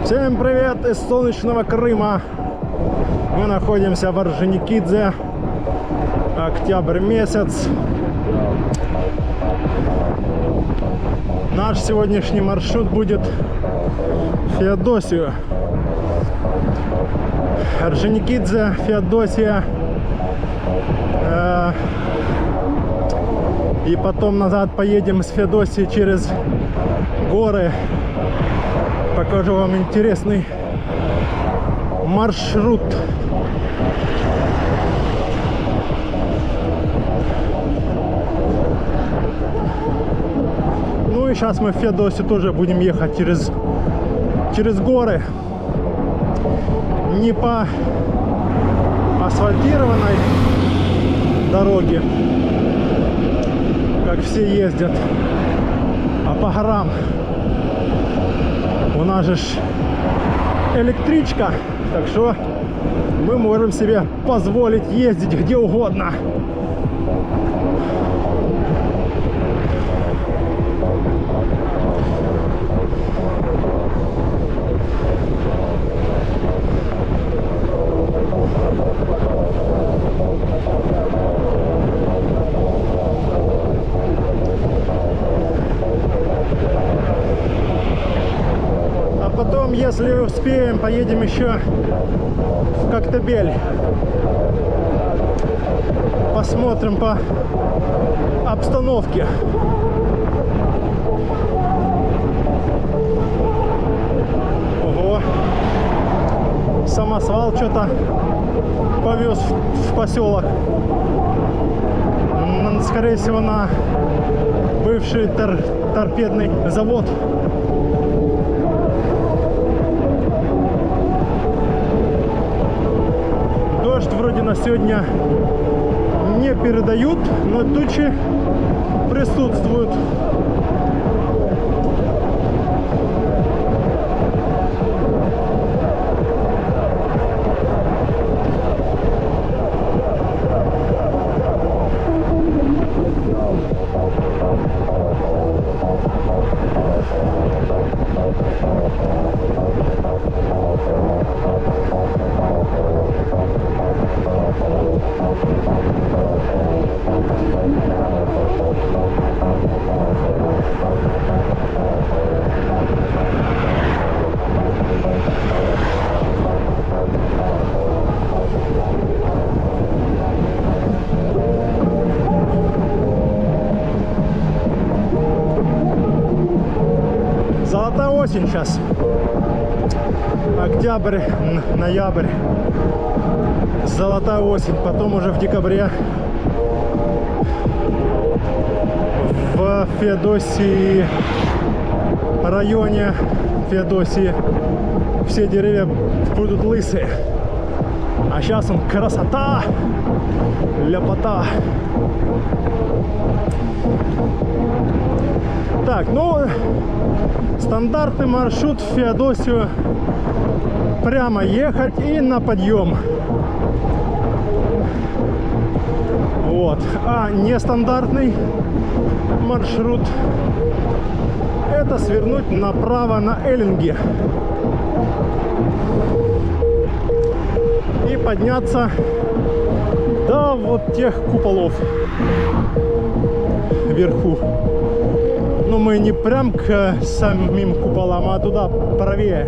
Всем привет из солнечного Крыма. Мы находимся в Орджоникидзе. Октябрь месяц. Наш сегодняшний маршрут будет в Феодосию. Орджоникидзе, Феодосия. И потом назад поедем с Феодосии через горы. Покажу вам интересный маршрут. Ну и сейчас мы в Феодосию тоже будем ехать через горы. Не по асфальтированной дороге, как все ездят, а по горам. У нас же электричка, так что мы можем себе позволить ездить где угодно. Потом, если успеем, поедем еще в Коктебель. Посмотрим по обстановке. Ого! Самосвал что-то повез в поселок. Скорее всего, на бывший торпедный завод. Дождь вроде на сегодня не передают, но тучи присутствуют. Золотая осень сейчас. Октябрь, ноябрь. Золотая осень. Потом уже в декабре в Феодосии, районе Феодосии, все деревья будут лысые. А сейчас он красота, ляпота. Так, ну, стандартный маршрут в Феодосию. Прямо ехать и на подъем. Вот. А нестандартный маршрут — это свернуть направо на Эллинги и подняться до вот тех куполов вверху. Но мы не прям к самим куполам, а туда правее.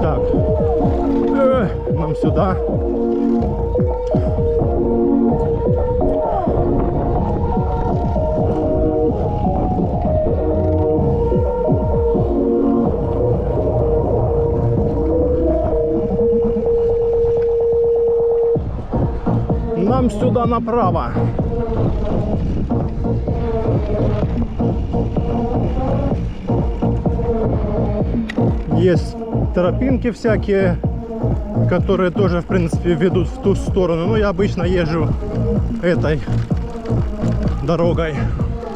Так, нам сюда. Нам сюда направо. Есть тропинки всякие, которые тоже, в принципе, ведут в ту сторону. Но я обычно езжу этой дорогой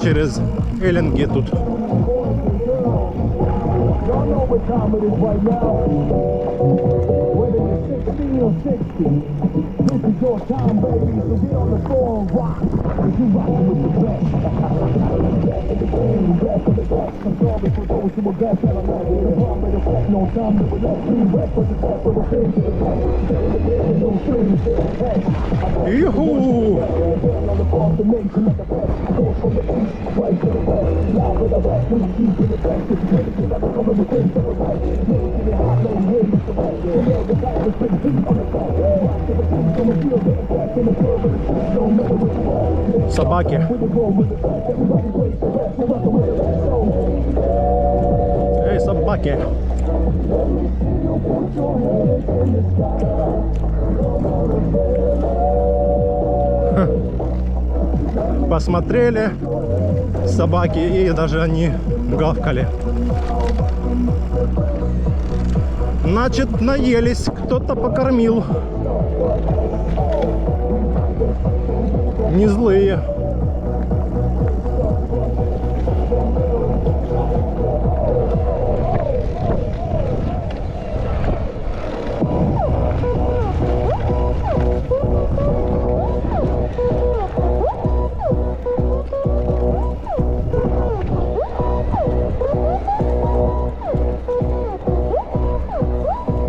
через Эллинги тут. Юху! Собаки. Эй, собаки. Посмотрели собаки, и даже они гавкали. Значит, наелись, кто-то покормил. Не злые.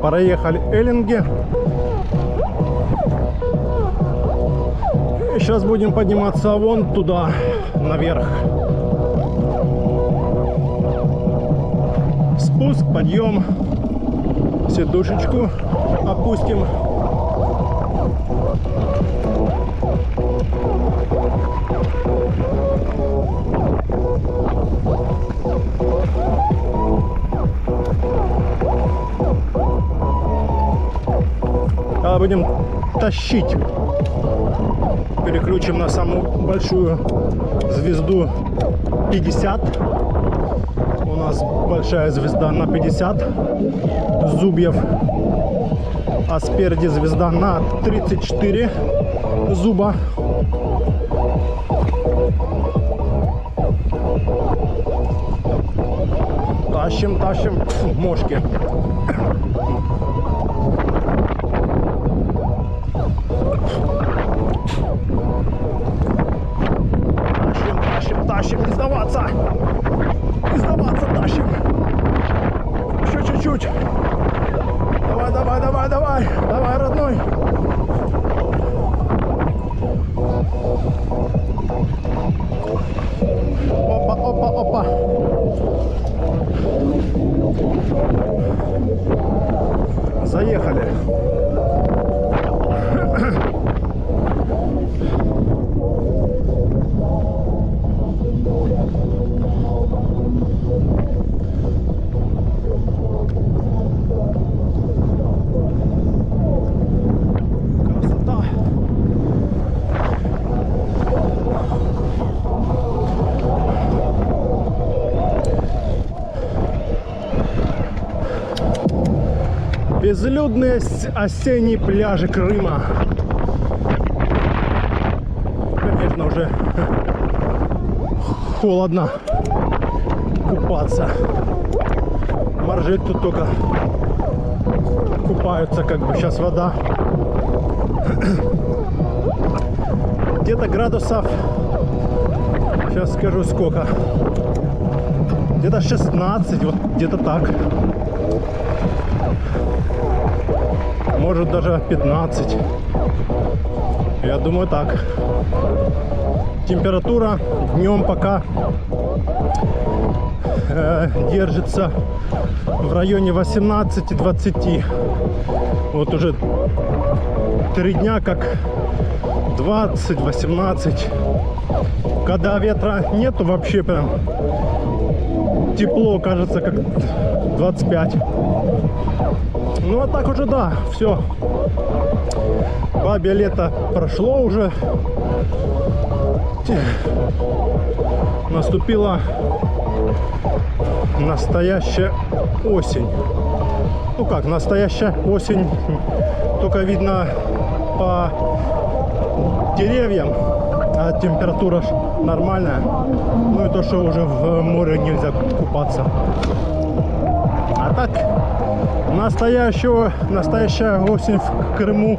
Проехали Эллинги. И сейчас будем подниматься вон туда, наверх. Спуск, подъем. Сидушечку опустим. Будем тащить. Переключим на самую большую звезду 50. У нас большая звезда на 50 зубьев, а спереди звезда на 34 зуба. Тащим, тащим. Фу, мошки. Тащим, не сдаваться! Не сдаваться, тащим! Еще чуть-чуть! Давай, давай, давай, давай! Давай, родной! Опа, опа, опа! Заехали! Безлюдные осенние пляжи Крыма. Конечно, уже холодно купаться. Моржи тут только купаются, как бы сейчас вода. Где-то градусов, сейчас скажу сколько, где-то 16, вот где-то так. Может даже 15. Я думаю так. Температура днем пока держится в районе 18-20. Вот уже 3 дня как 20-18. Когда ветра нету, вообще прям тепло, кажется, как 25. Ну а так уже да, все. Бабье лето прошло уже. Наступила настоящая осень. Ну как, настоящая осень, только видно по деревьям. а температура нормальная. Ну и то, что уже в море нельзя купаться. А так, настоящая осень в Крыму,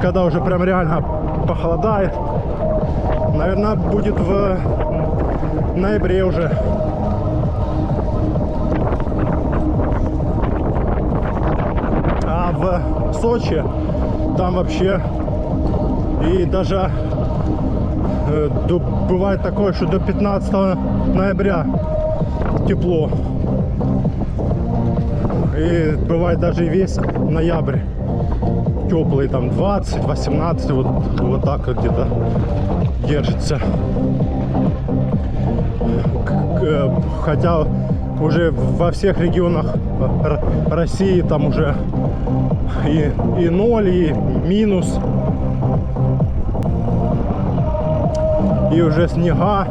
когда уже прям реально похолодает, наверное, будет в ноябре уже. А в Сочи там вообще и даже бывает такое, что до 15 ноября тепло. И бывает даже и весь ноябрь теплый, там 20, 18, вот так вот где-то держится. Хотя уже во всех регионах России там уже и 0, и минус, и уже снега,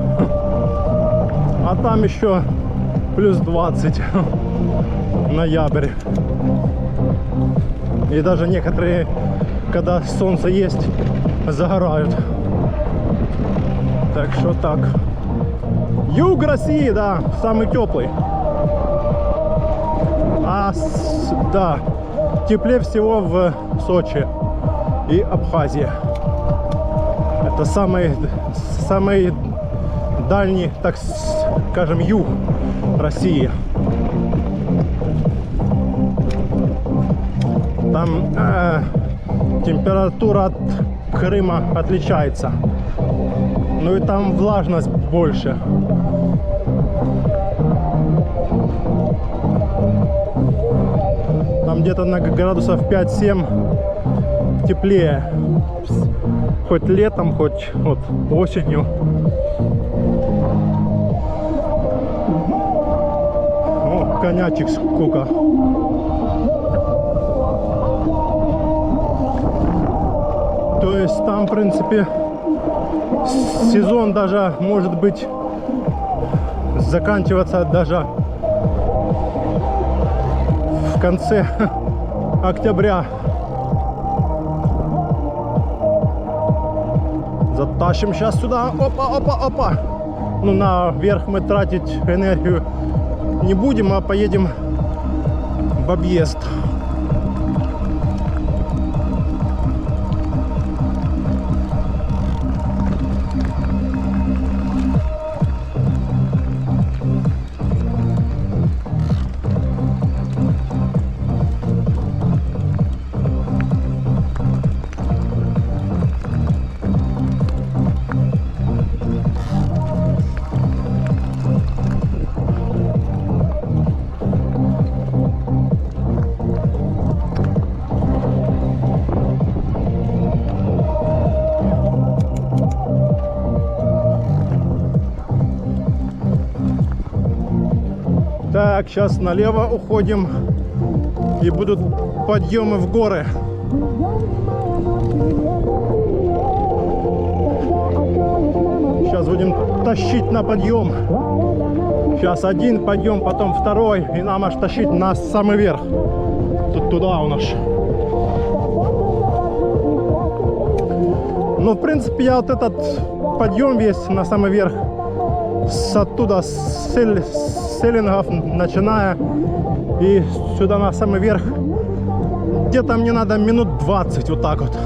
а там еще плюс 20 ноябрь. И даже некоторые, когда солнце есть, загорают. Так что так. Юг России, да, самый теплый. Да, теплее всего в Сочи и Абхазии. Это самый дальний, так скажем, юг России. Там температура от Крыма отличается. Ну и там влажность больше. Там где-то на градусов 5-7 теплее. Хоть летом, хоть вот осенью. О, конячек сколько. То есть там, в принципе, сезон даже может быть заканчиваться даже в конце октября. Затащим сейчас сюда. Опа, опа, опа. Ну, наверх мы тратить энергию не будем, а поедем в объезд. Так, сейчас налево уходим, и будут подъемы в горы. Сейчас будем тащить на подъем. Сейчас один подъем, потом второй, и нам аж тащить на самый верх. Тут туда у нас. Ну, в принципе, я вот этот подъем весь на самый верх, оттуда с Селингов начиная и сюда на самый верх, где-то мне надо минут 20, вот так вот.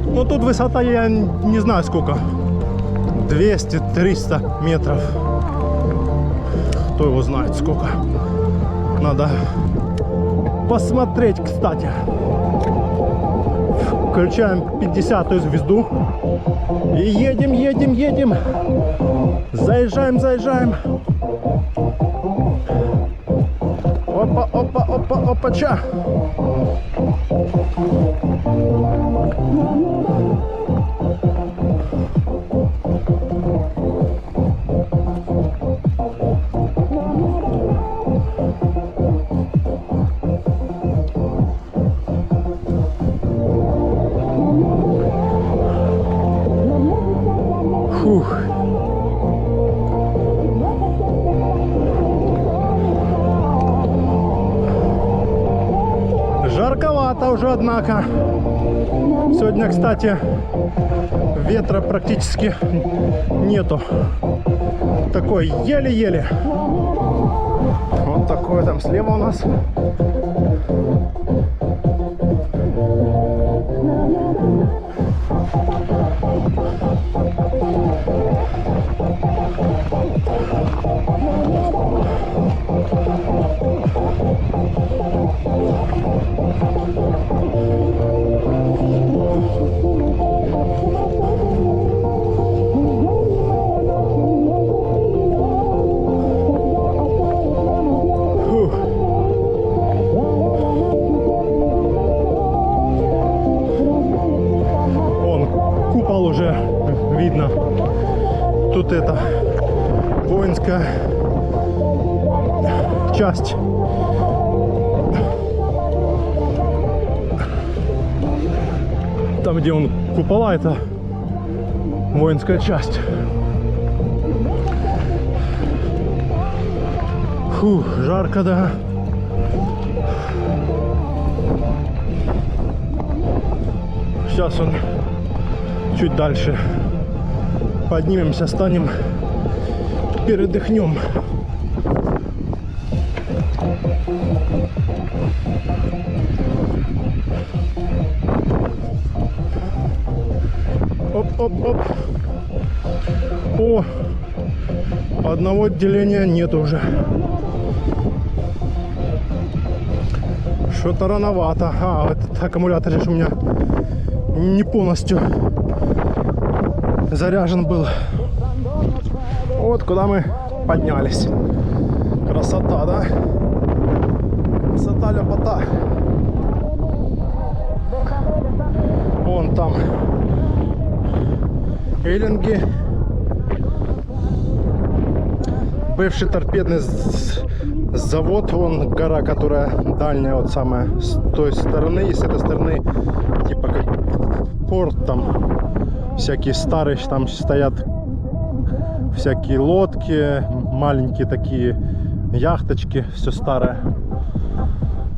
Но тут высота, я не знаю сколько, 200-300 метров, кто его знает сколько. Надо посмотреть, кстати. Включаем 50-ю звезду и едем, едем, едем. Заезжаем, заезжаем. Опа, опа, опа, опача. Фух. Жарковато уже, однако. Сегодня, кстати, ветра практически нету. Такой еле-еле. Вот такое там слева у нас. Уже видно. Тут это воинская часть. Там, где он купола, это воинская часть. Фу, жарко, да. Сейчас он чуть дальше поднимемся, станем, передохнем. Оп-оп-оп. О, одного отделения нет уже. Что-то рановато. А, этот аккумулятор же у меня не полностью заряжен был. Вот куда мы поднялись. Красота, да? Красота, ляпота. Вон там Эллинги. Бывший торпедный завод. Вон гора, которая дальняя, вот самая с той стороны. И с этой стороны типа как порт там. Всякие старые там стоят, всякие лодки, маленькие такие яхточки, все старое.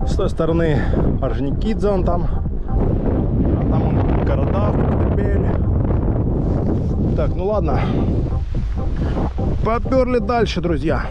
С той стороны Орджоникидзе он там, а там он города, Коктебель. Так, ну ладно, поперли дальше, друзья.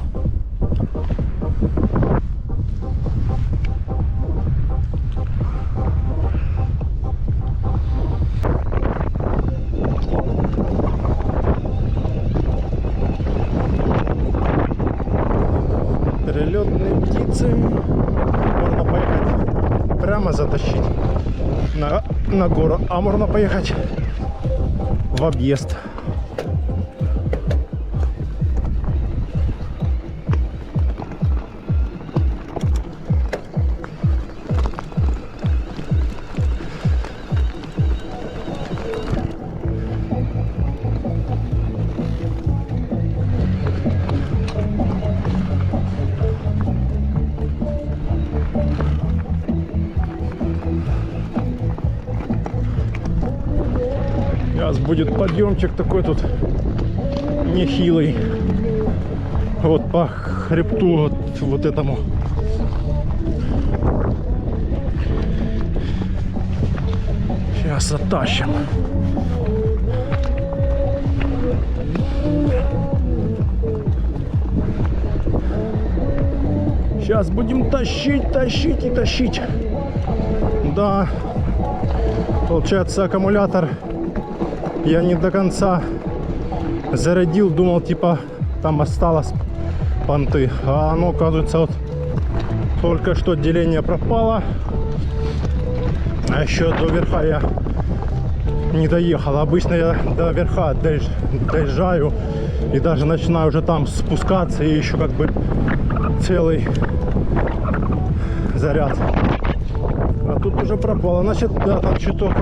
Перелетные птицы. Можно поехать прямо затащить на гору, а можно поехать в объезд. Сейчас будет подъемчик такой тут нехилый. Вот по хребту вот этому. Сейчас затащим. Сейчас будем тащить, тащить и тащить. Да, получается, аккумулятор я не до конца зарядил, думал, типа там осталось понты, а оно, оказывается, вот только что деление пропало, а еще до верха я не доехал. Обычно я до верха доезжаю и даже начинаю уже там спускаться, и еще как бы целый заряд, а тут уже пропало. Значит, да, там чуток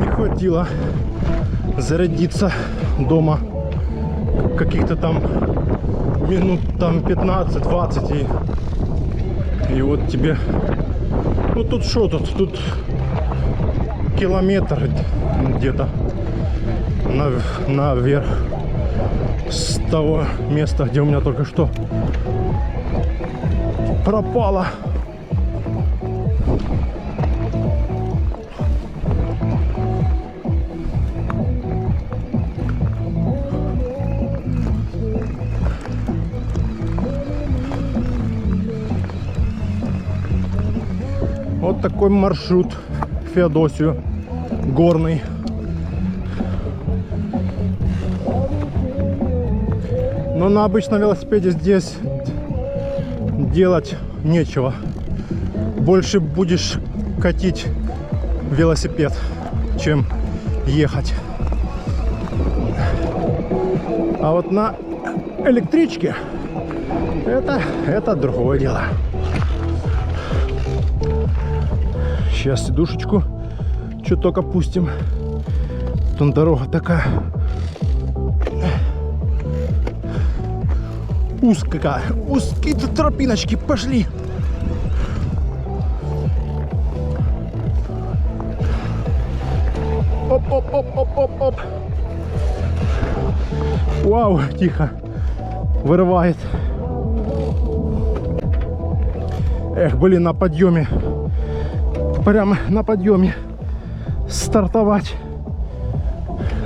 не хватило зарядиться дома, каких-то там минут там 15-20, и вот тебе, ну тут что тут километр где-то наверх с того места, где у меня только что пропало. Вот такой маршрут в Феодосию. Горный. Но на обычном велосипеде здесь делать нечего. Больше будешь катить велосипед, чем ехать. А вот на электричке это другое дело. Сейчас сидушечку чуток опустим. Там дорога такая узкая. Узкие тропиночки пошли. Оп-оп-оп-оп-оп-оп. Вау, тихо. Вырывает. Эх, блин, на подъеме. Прямо на подъеме стартовать.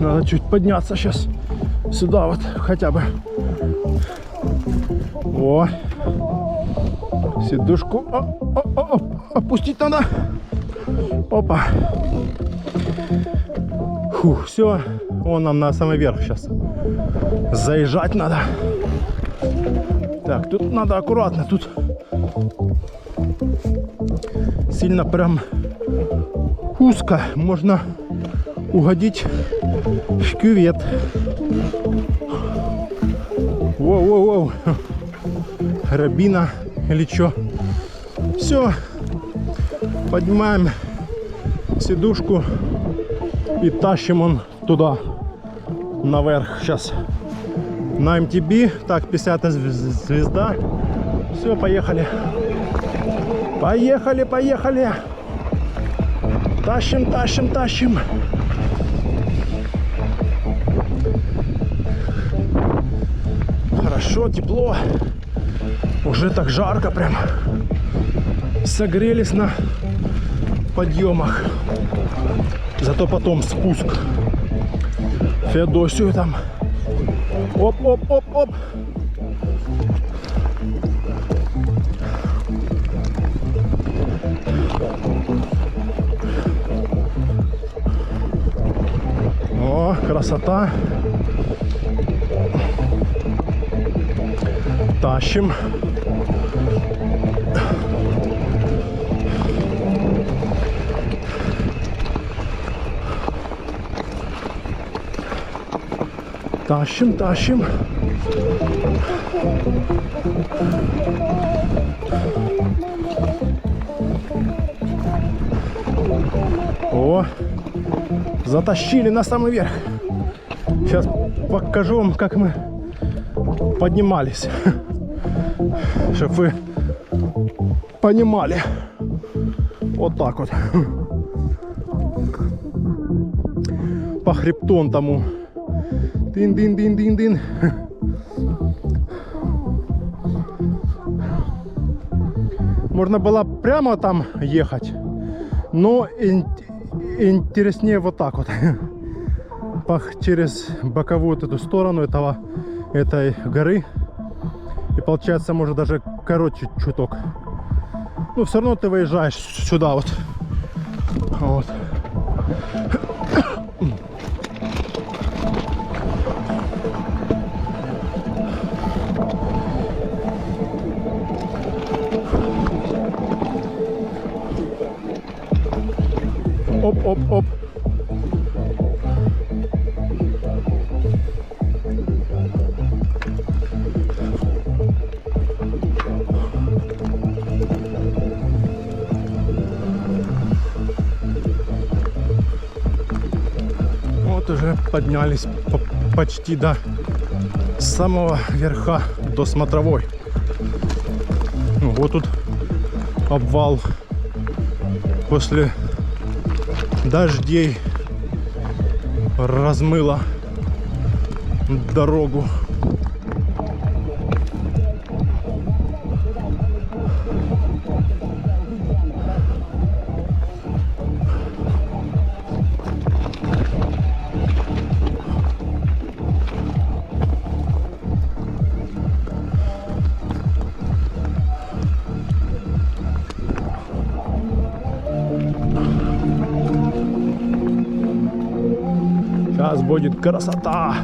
Надо чуть подняться сейчас. Сюда вот хотя бы. О. Сидушку опустить надо. Опа. Фух, все. Вон нам на самый верх сейчас. Заезжать надо. Так, тут надо аккуратно. Тут сильно прям узко. Можно угодить в кювет. Воу-воу-воу. Рябина или что. Все. Поднимаем сидушку и тащим он туда, наверх. Сейчас на МТБ. Так, 50-я звезда. Все, поехали. Поехали, поехали. Тащим, тащим, тащим. Хорошо, тепло. Уже так жарко прям. Согрелись на подъемах. Зато потом спуск. Феодосию там. Оп-оп-оп-оп. О, красота. Тащим. Тащим, тащим. О, затащили на самый верх. Сейчас покажу вам, как мы поднимались, чтобы вы понимали. Вот так вот. По хребтон тому. Дин-дин-дин-дин-дин. Можно было прямо там ехать, но интереснее вот так вот. Через боковую вот эту сторону этой горы. И получается, может, даже короче чуток. Ну, все равно ты выезжаешь сюда вот. Вот. Оп-оп-оп. Вот уже поднялись почти до самого верха, до смотровой. Вот тут обвал после дождей размыло дорогу. Сейчас будет красота.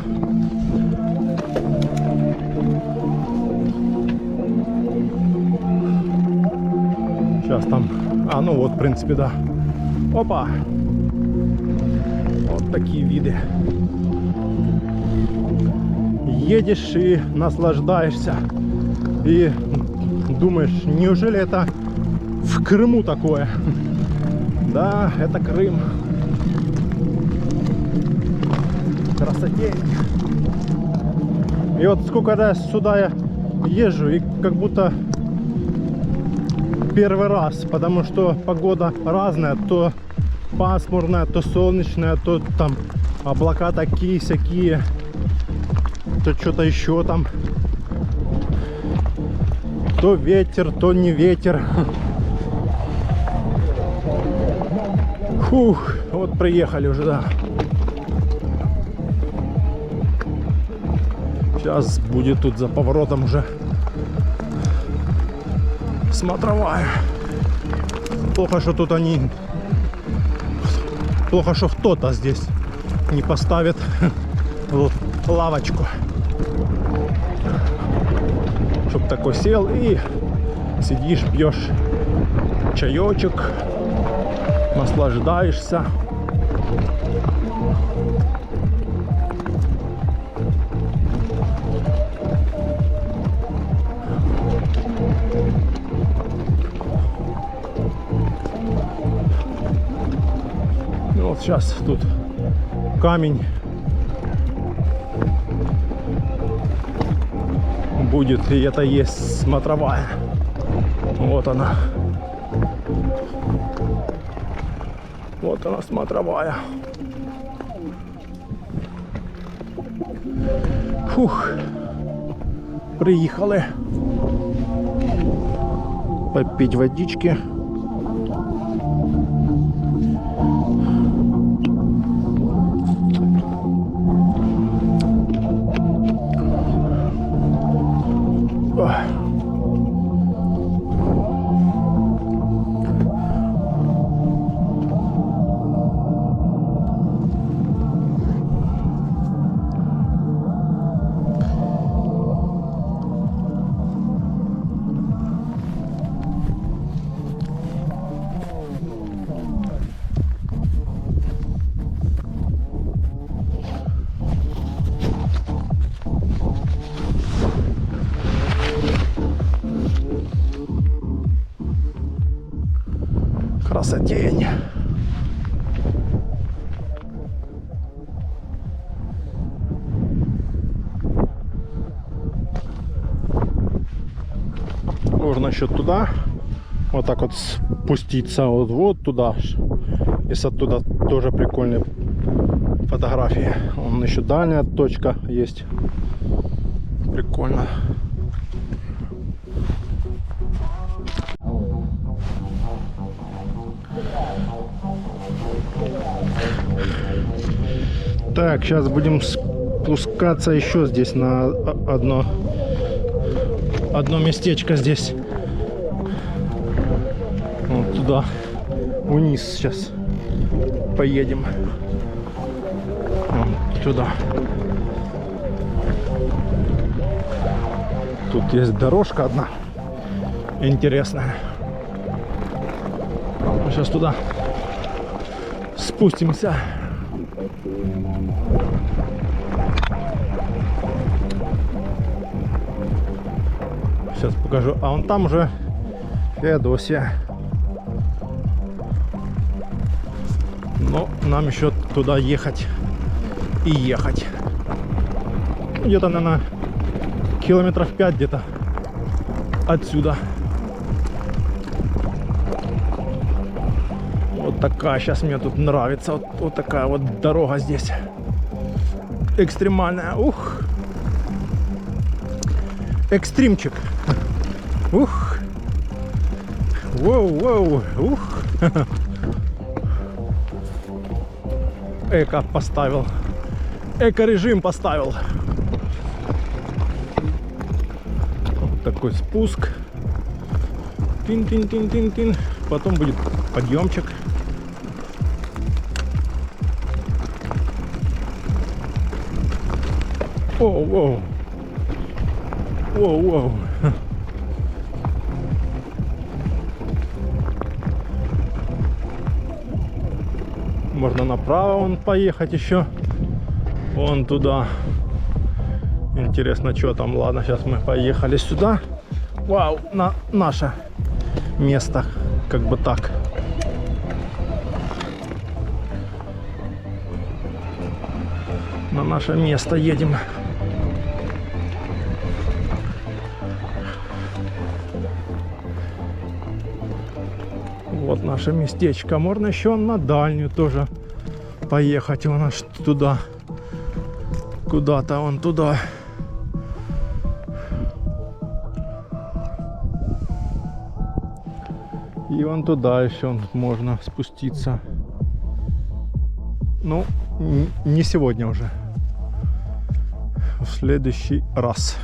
Сейчас там... А, ну вот, в принципе, да. Опа! Вот такие виды. Едешь и наслаждаешься. И думаешь, неужели это в Крыму такое? Да, это Крым. Красотень. И вот сколько раз сюда я езжу, и как будто первый раз, потому что погода разная, то пасмурная, то солнечная, то там облака такие-сякие, то что-то еще там, то ветер, то не ветер. Фух, вот приехали уже, да. Сейчас будет тут за поворотом уже смотровая. Плохо, что тут они... Плохо, что кто-то здесь не поставит лавочку. Чтоб такой сел и сидишь, пьешь чаечек, наслаждаешься. Вот сейчас тут камень будет, и это есть смотровая. Вот она. Вот она, смотровая. Фух. Приехали. Попить водички. Красотень. Можно еще туда вот так вот спуститься вот туда. И с оттуда тоже прикольные фотографии. Вон еще дальняя точка есть. Прикольно. Так, сейчас будем спускаться еще здесь на одно местечко здесь. Вот туда, вниз сейчас поедем. Вот сюда. Тут есть дорожка одна интересная. Мы сейчас туда спустимся. Сейчас покажу. А вон там уже Феодосия. Но нам еще туда ехать и ехать. Где-то, наверное, километров 5 где-то отсюда. Вот такая сейчас мне тут нравится. Вот такая вот дорога здесь. Экстремальная. Ух. Экстримчик. Ух. Воу-воу. Ух. Эко поставил. Эко-режим поставил. Вот такой спуск. Тин-тин-тин-тин-тин. Потом будет подъемчик. Воу, воу. Воу, воу. Можно направо вон поехать еще. Вон туда. Интересно, что там. Ладно, сейчас мы поехали сюда. Вау, на наше место. Как бы так. На наше место едем. Вот наше местечко. Можно еще на дальнюю тоже поехать. Вон аж туда. Куда-то вон туда. И вон туда еще можно спуститься. Ну, не сегодня уже. В следующий раз.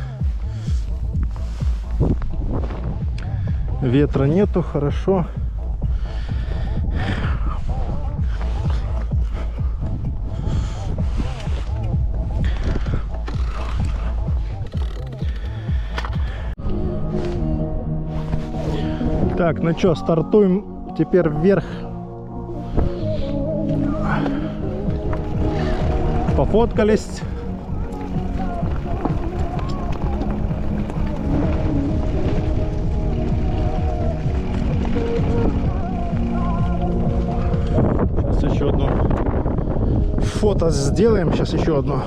Ветра нету, хорошо. Так, ну что, стартуем теперь вверх. Пофоткались. Сейчас еще одно фото сделаем. Сейчас еще одно.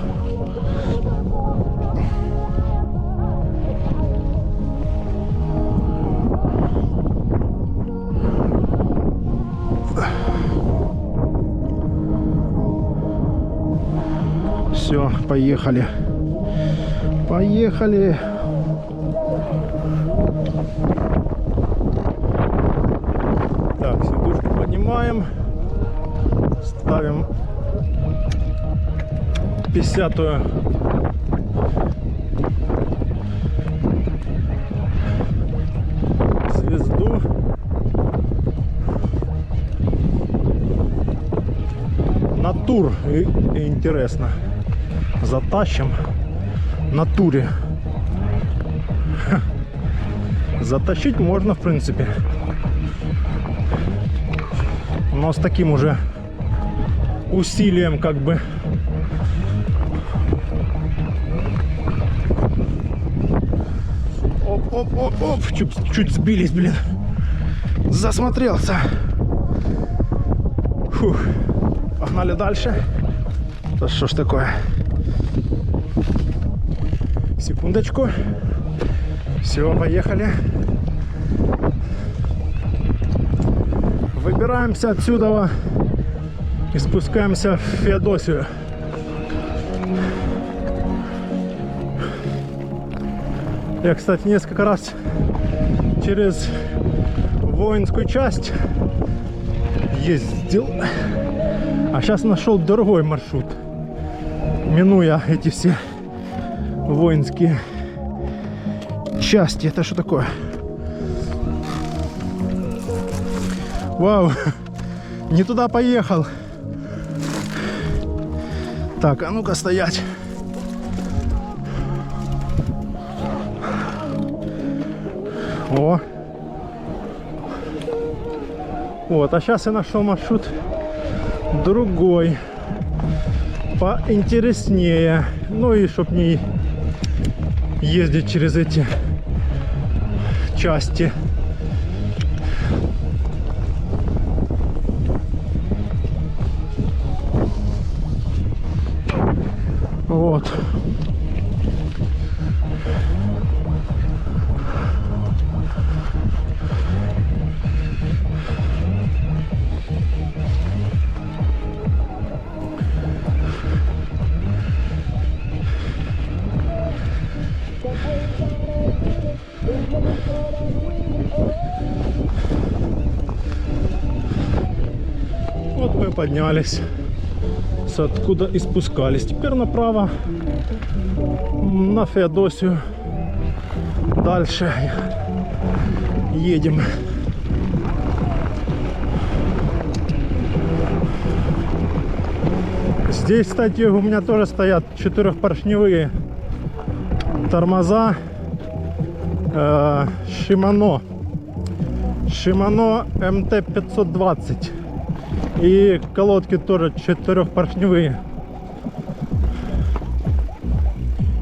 Все, поехали. Поехали. Так, сидушку поднимаем. Ставим 50-ю. Звезду. На тур. Интересно. Затащим на туре. Затащить можно, в принципе, но с таким уже усилием, как бы. Оп-оп-оп-оп, чуть сбились, блин. Засмотрелся. Фух. Погнали дальше. Да что ж такое? Секундочку. Все, поехали. Выбираемся отсюда и спускаемся в Феодосию. Я, кстати, несколько раз через воинскую часть ездил, а сейчас нашел другой маршрут, минуя эти все воинские части. Это что такое? Вау, не туда поехал. Так, а ну-ка стоять. О. Вот, а сейчас я нашел маршрут другой, поинтереснее. Ну и чтоб не ездить через эти части. Вот. Вот мы поднялись, с откуда и спускались. Теперь направо на Феодосию. Дальше едем. Здесь, кстати, у меня тоже стоят 4-поршневые тормоза Shimano MT520. И колодки тоже 4-поршневые.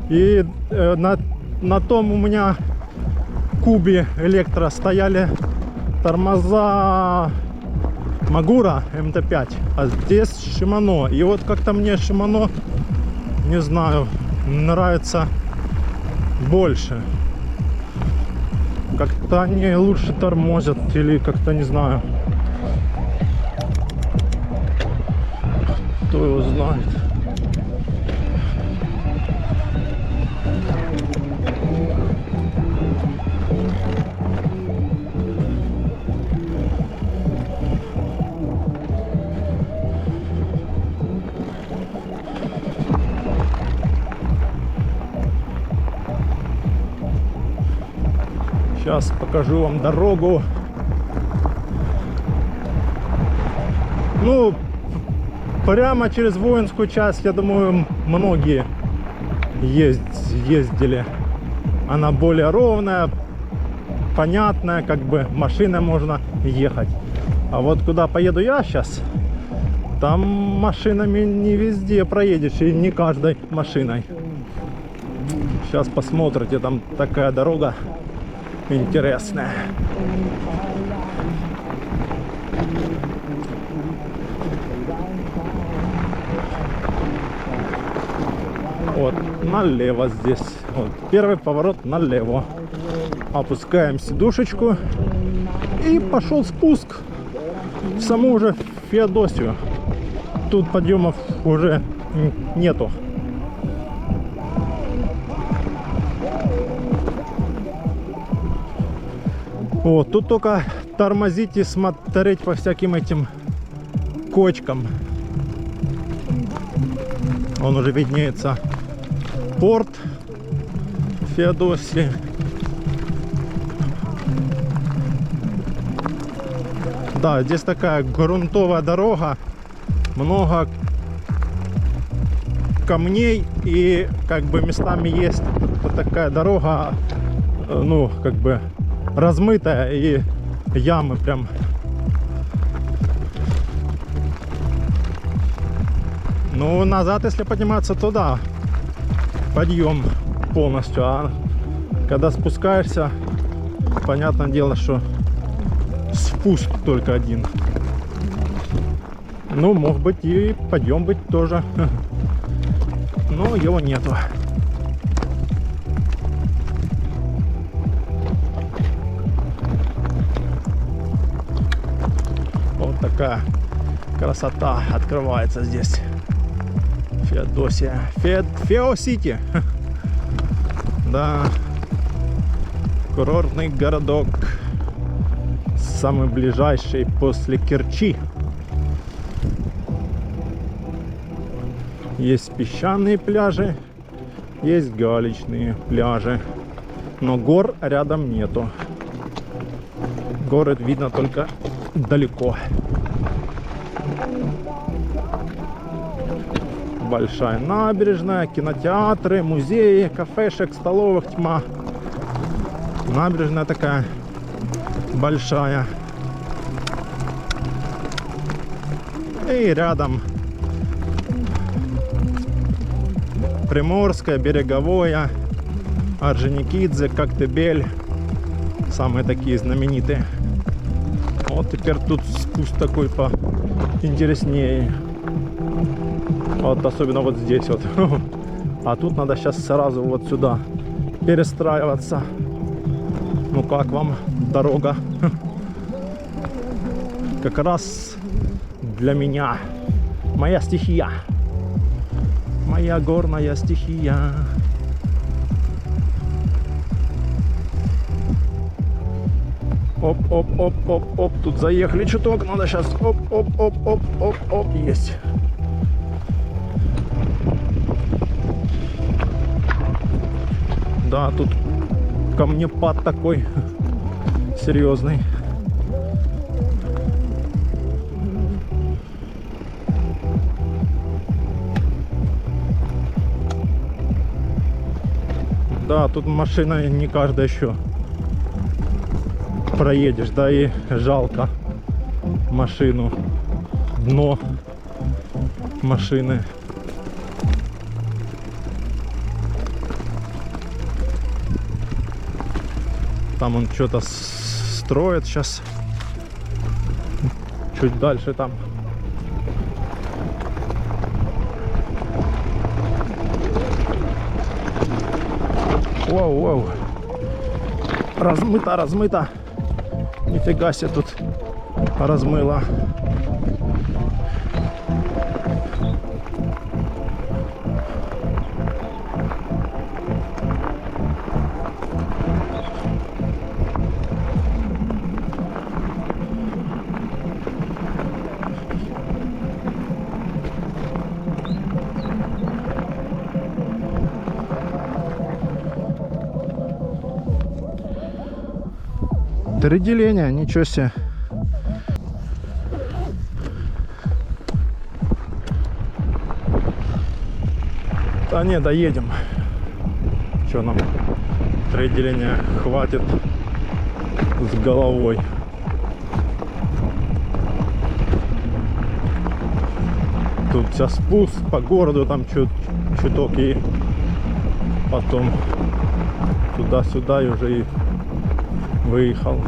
И на том у меня кубе электро стояли тормоза Magura MT5, а здесь Shimano. И вот как-то мне Shimano, не знаю, нравится больше. Как-то они лучше тормозят, или как-то не знаю. Кто его знает. Сейчас покажу вам дорогу. Ну, прямо через воинскую часть, я думаю, многие ездили. Она более ровная, понятная, как бы машиной можно ехать. А вот куда поеду я сейчас, там машинами не везде проедешь, и не каждой машиной. Сейчас посмотрите, там такая дорога интересная. Вот, налево здесь. Вот, первый поворот налево. Опускаем сидушечку. И пошел спуск в саму уже Феодосию. Тут подъемов уже нету. Вот, тут только тормозить и смотреть по всяким этим кочкам. Он уже виднеется. Порт Феодосии. Да, здесь такая грунтовая дорога. Много камней. И как бы местами есть вот такая дорога, ну, как бы размытая, и ямы прям. Ну, назад, если подниматься, то да, подъем полностью. А когда спускаешься, понятное дело, что спуск только один. Ну, мог быть и подъем быть тоже, но его нету. Вот такая красота открывается здесь. Феодосия. Фео-Сити. Да. Курортный городок. Самый ближайший после Керчи. Есть песчаные пляжи, есть галечные пляжи. Но гор рядом нету. Город видно только далеко. Большая набережная, кинотеатры, музеи, кафешек, столовых тьма. Набережная такая большая. И рядом Приморская, Береговая, Орджоникидзе, Коктебель. Самые такие знаменитые. Вот теперь тут спуск такой поинтереснее. Вот особенно вот здесь вот. А тут надо сейчас сразу вот сюда перестраиваться. Ну как вам дорога? Как раз для меня. Моя стихия. Моя горная стихия. Оп-оп-оп-оп-оп. Тут заехали чуток. Надо сейчас оп-оп-оп-оп-оп-оп. Есть. Да, тут камнепад такой серьезный. Да, тут машина не каждая еще проедешь, да, и жалко машину, дно машины. Там он что-то строит сейчас. Чуть дальше там. Воу, воу. Размыто, размыто. Нифига себе тут размыло. Три деления, ничего себе. Да не, доедем. Что нам? Три деления хватит с головой. Тут сейчас спуск по городу, там чуток и потом туда-сюда и уже и выехал.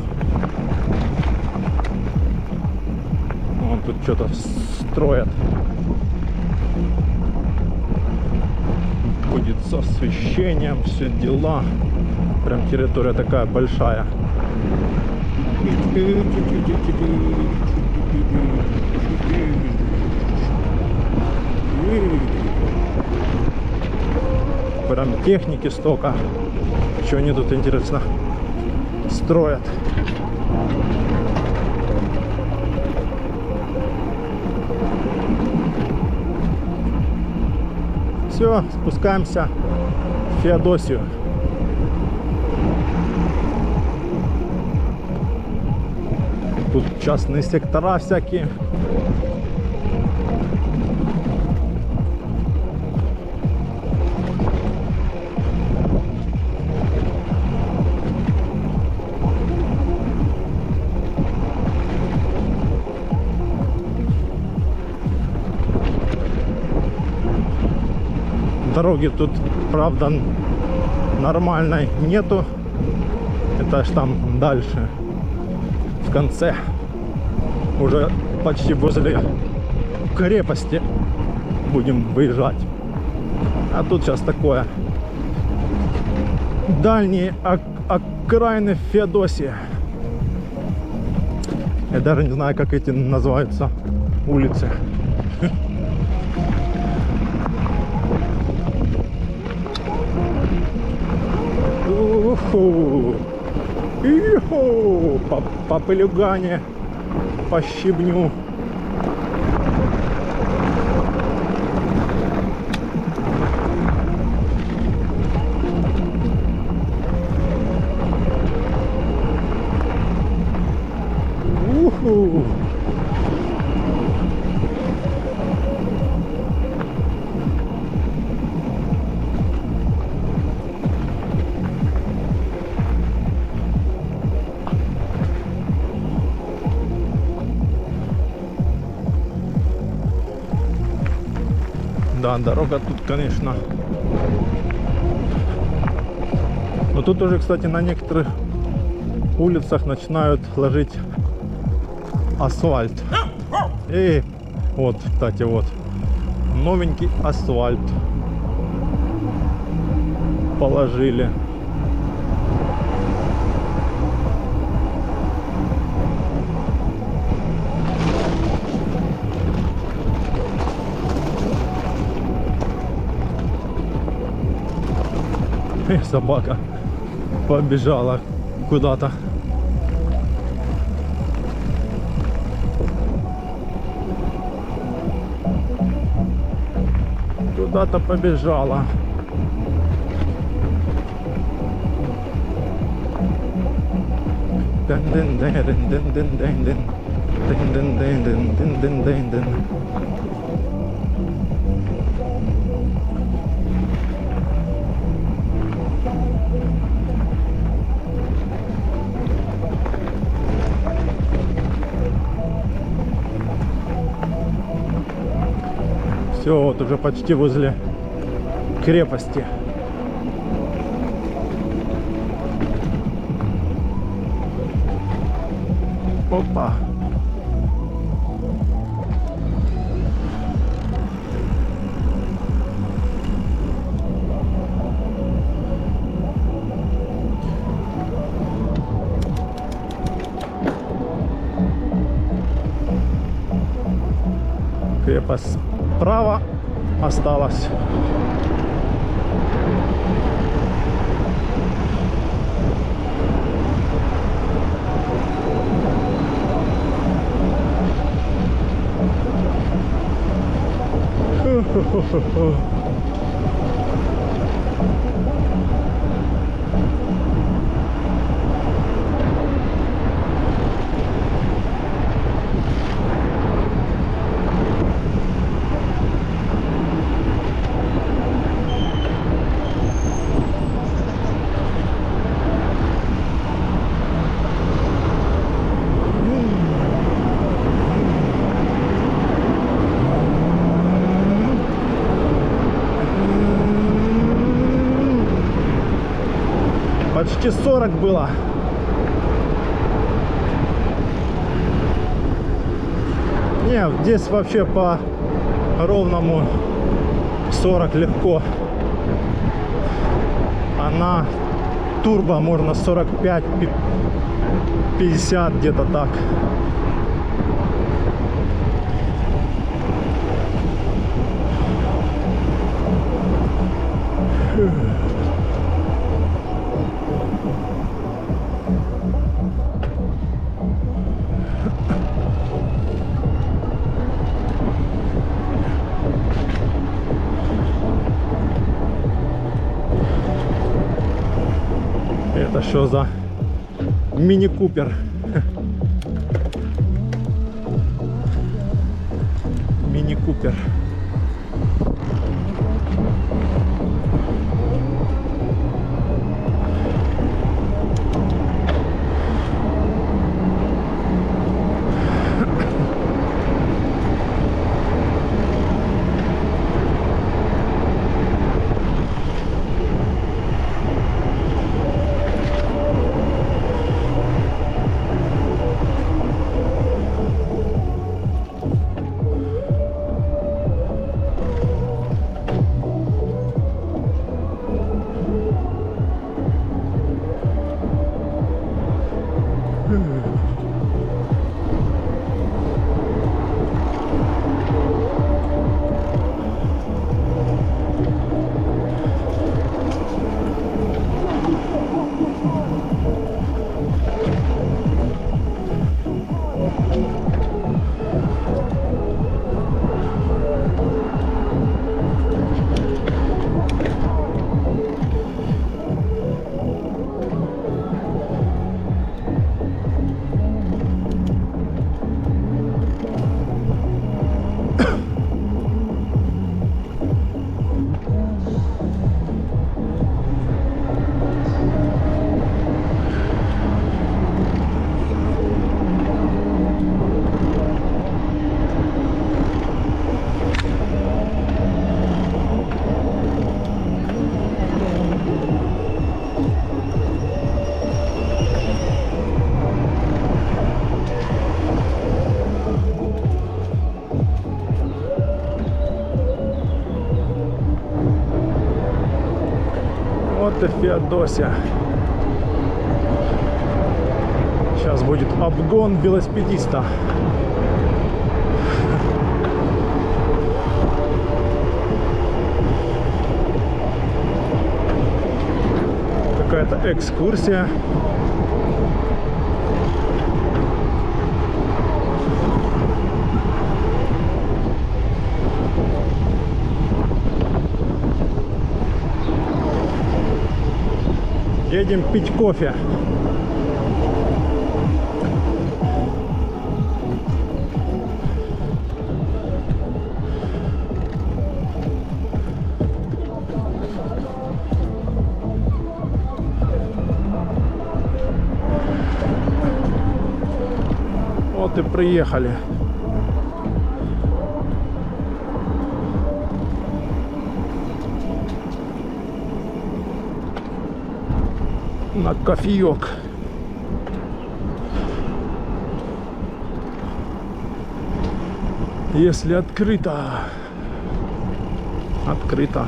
Вон тут что-то строят. Будет с освещением, все дела. Прям территория такая большая. Прям техники столько. Что они тут, интересно, строят. Все, спускаемся в Феодосию. Тут частные сектора всякие. Дороги тут, правда, нормальной нету. Это аж там дальше, в конце, уже почти возле крепости будем выезжать. А тут сейчас такое дальние окраины Феодосии. Я даже не знаю, как эти называются улицы. Иху, по пылюгане, по щебню. Уху. Да, дорога тут, конечно. Но тут уже, кстати, на некоторых улицах начинают ложить асфальт. И вот, кстати, вот новенький асфальт положили. И собака побежала куда-то. Куда-то побежала. Все, вот уже почти возле крепости. Опа. Крепость справа осталась. Почти 40 было. Не, здесь вообще по ровному 40 легко. А на турбо можно 45-50 где-то так. Это что за мини-купер? Мини-купер. Вот и Феодосия. Сейчас будет обгон велосипедиста. Какая-то экскурсия. Едем пить кофе. Вот и приехали. на кофеек. Если открыто. Открыто.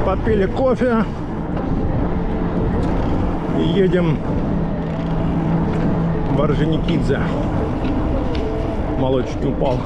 Попили кофе и едем в Орджоникидзе. Молочник упал.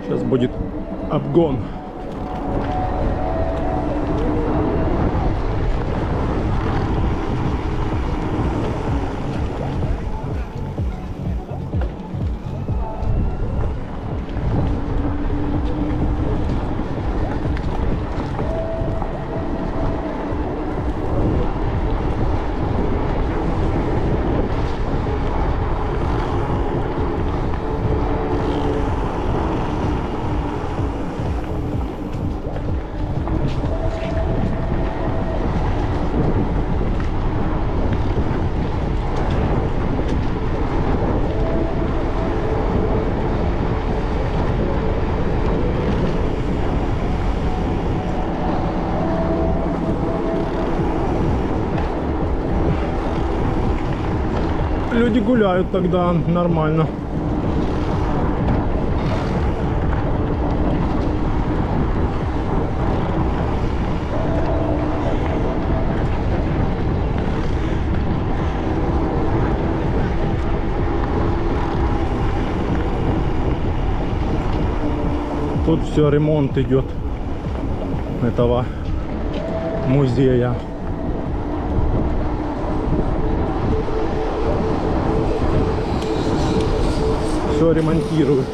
Сейчас будет обгон. Люди гуляют тогда нормально. Тут все ремонт идет этого музея. Все ремонтируют.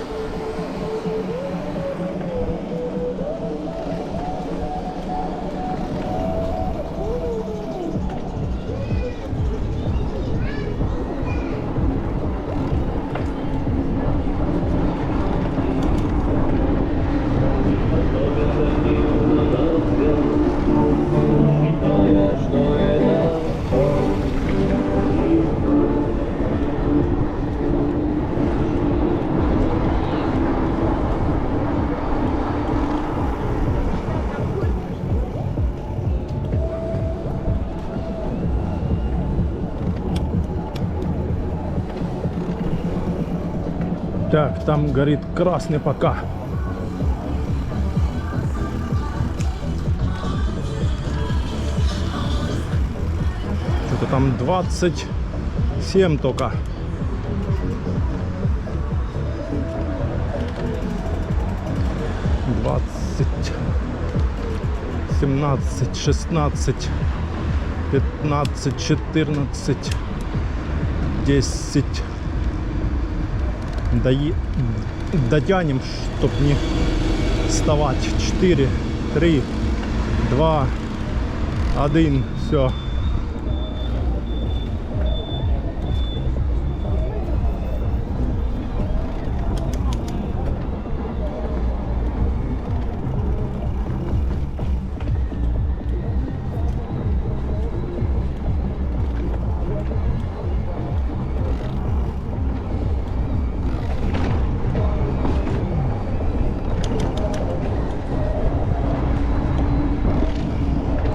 Так, там горит красный пока. Что-то там 27 только. 20, 17, 16, 15, 14, 10. Дотянем, чтоб не вставать. 4, 3, 2, 1, все.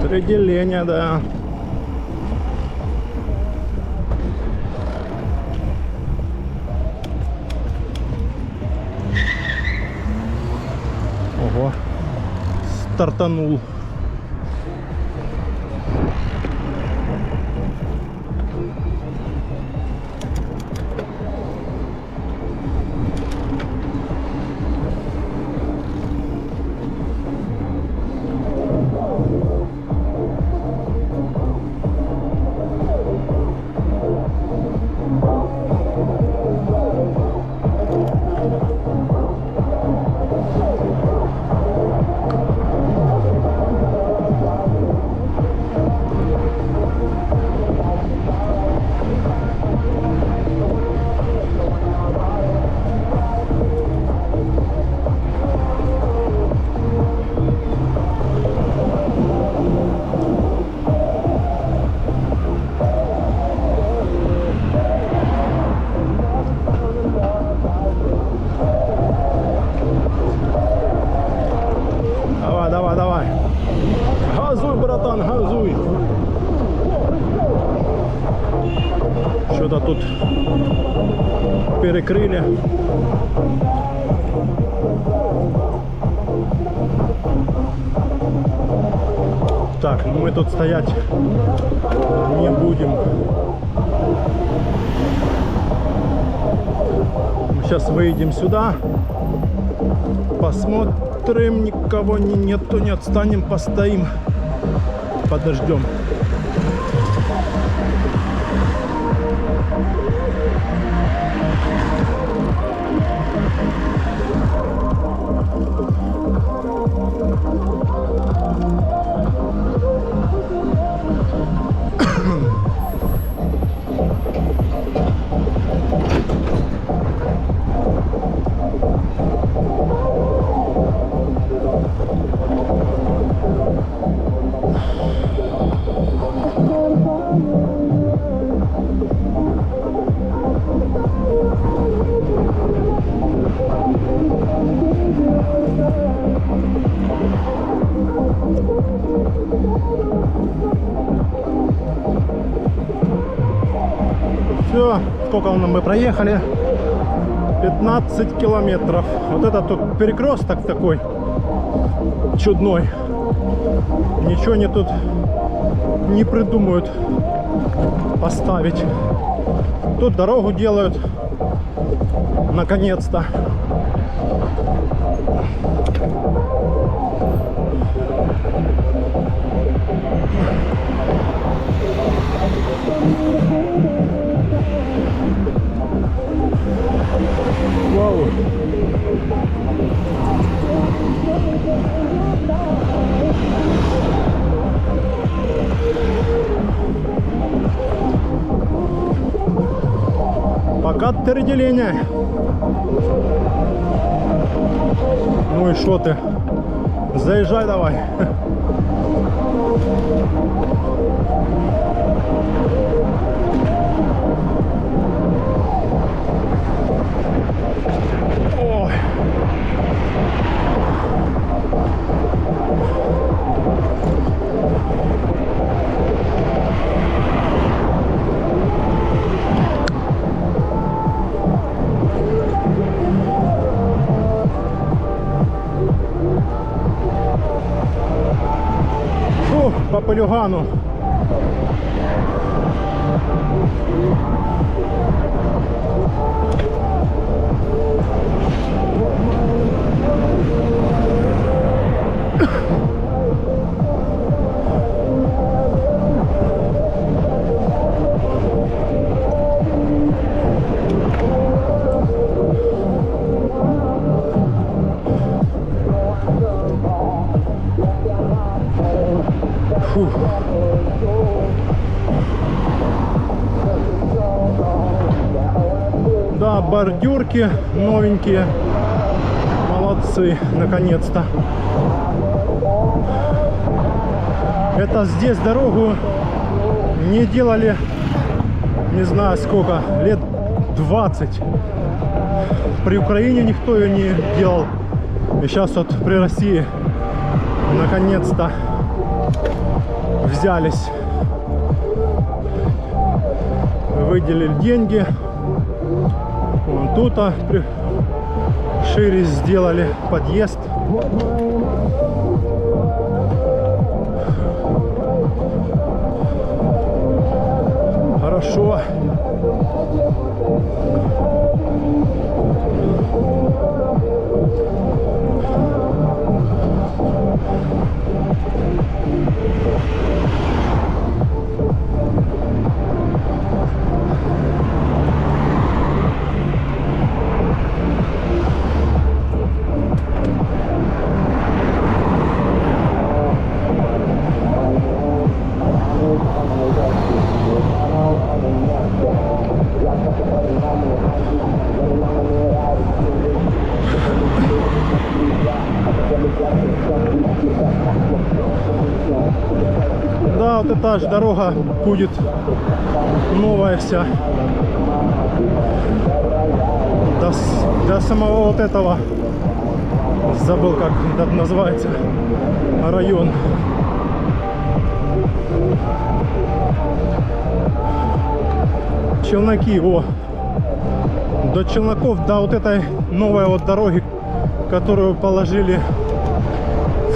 Определение, да. Ого, стартанул. Давай. Газуй, братан, газуй. Что-то тут перекрыли. Так, мы тут стоять не будем. Мы сейчас выйдем сюда. Посмотрим, никого нету, не отстанем, постоим, подождем. Все, сколько мы проехали? 15 километров. Вот это тут перекресток такой чудной. Ничего они тут не придумают поставить. Тут дорогу делают. Наконец-то. Вау. Пока отделение. Ну и что ты? Заезжай давай. По полюгану. Фух. Да, бордюрки новенькие. Молодцы, наконец-то. Это здесь дорогу не делали, не знаю сколько, лет 20. При Украине никто ее не делал. И сейчас вот при России наконец-то взялись. Выделили деньги. Вон тут шире сделали подъезд. Хорошо. Да, вот эта же дорога будет новая вся. До самого вот этого, забыл, как это называется, район. Челноки, о. До Челноков, до вот этой новой вот дороги, которую положили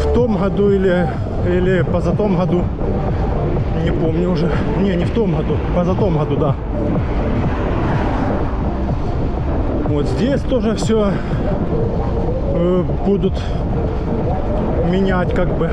в том году или позатом году. Не помню уже. Не в том году, позатом году, да. Вот здесь тоже все будут менять как бы.